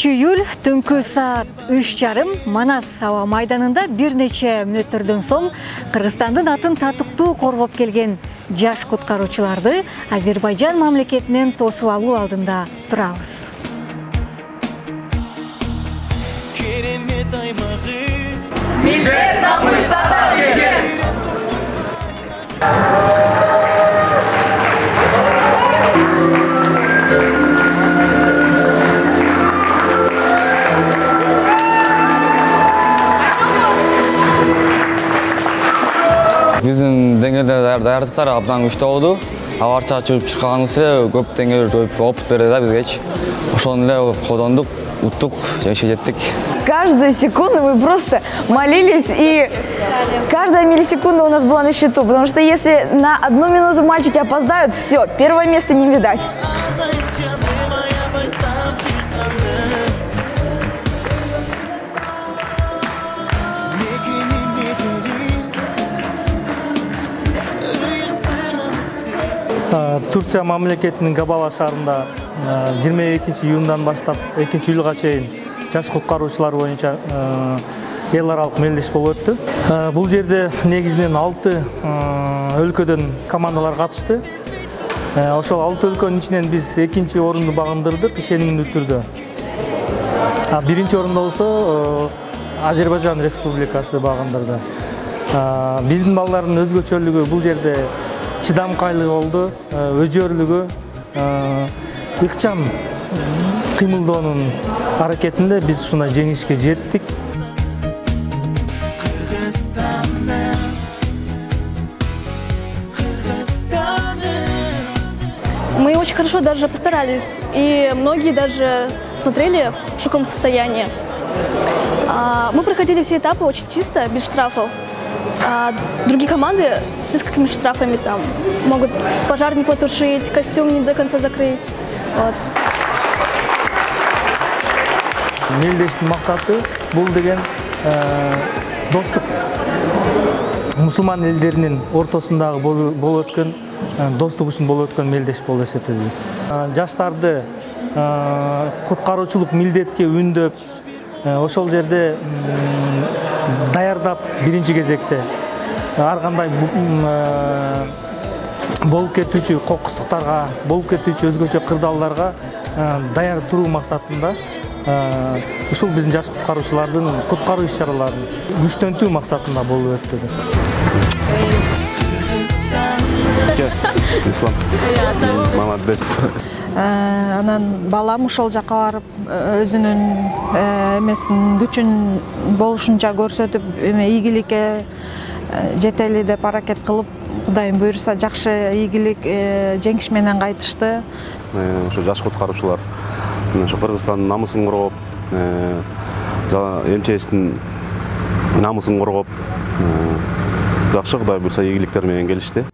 июль түнкү саат 3:30 Манас аба майданында бир нече мүнөттөрдөн соң Кыргызстандын атын татыктуу коргоп келген жаш куткаруучуларды Азербайжан мамлекетинен тосуп алуу алдында турабыз. Millet namısata gelin. Bizim dengede dayandıkları abdan güçlü oldu. Avarça çözüp çıkanısı köp dengede çözüp oput beredi bizge. Ошондой колдондук, уттук, жашайттык. Каждую секунду мы просто молились, и каждая миллисекунда у нас была на счету, потому что если на 1 минуту мальчики опоздают, все, первое место не видать. Турция мамлекетинин Габала шаарында 22 июндан баштап 2 июлга чейин жаш куткаруучулар боюнча эл аралык мелдеш болуп өттү. Бул жерде негизинен 6 өлкөдөн командалар катышты. Ошол 6 өлкөнүн ичинен биз 2-чи орунду багындырдык ишенимдүү түрдө. 1-чи орунда болсо Азербайжан Республикасы багындырды. Биздин балдардын өзгөчөлүгү бул жерде чыдамкайлыгы болду, өжөрлүгү, ыкчам кыймылдоонун аракетинде биз ушундай жеңишке жеттик. Мы очень хорошо даже постарались, и многие даже смотрели в шоковом состоянии. Мы проходили все этапы очень чисто, без штрафов. Другие команды с несколькими штрафами там могут пожарник потушить, костюм не до конца закрыть. Вот. Мелдештин максаты бул деген достук мусулман элдеринин ортосундагы болуп өткөн достук үчүн болуп өткөн мелдеш болуп эсептелет. Жаштарды куткаруучулук милдетке үндөп, ошол жерде даярдап биринчи кезекте ар кандай болуп кетүүчү кокустуктарга, болуп кетүүчү өзгөчө кырдаалдарга даяр туруу максатында ушул биздин жаш куткаруучулардын куткаруу иш-чараларын күчтөнтүү максатында болуп өттү. Молодец. Анан балам ошол жака барып өзүнүн эмесин күчүн болушунча көрсөтүп ийгиликке жетели деп аракет кылып, Кудайым буйруса жакшы ийгилик жеңиш менен кайтышты. Ошо жаш куткаруучулар ошо Кыргызстандын намысын коргоп, МЧСтин намысын коргоп, жакшы Кудай буйруса ийгиликтер менен келишти.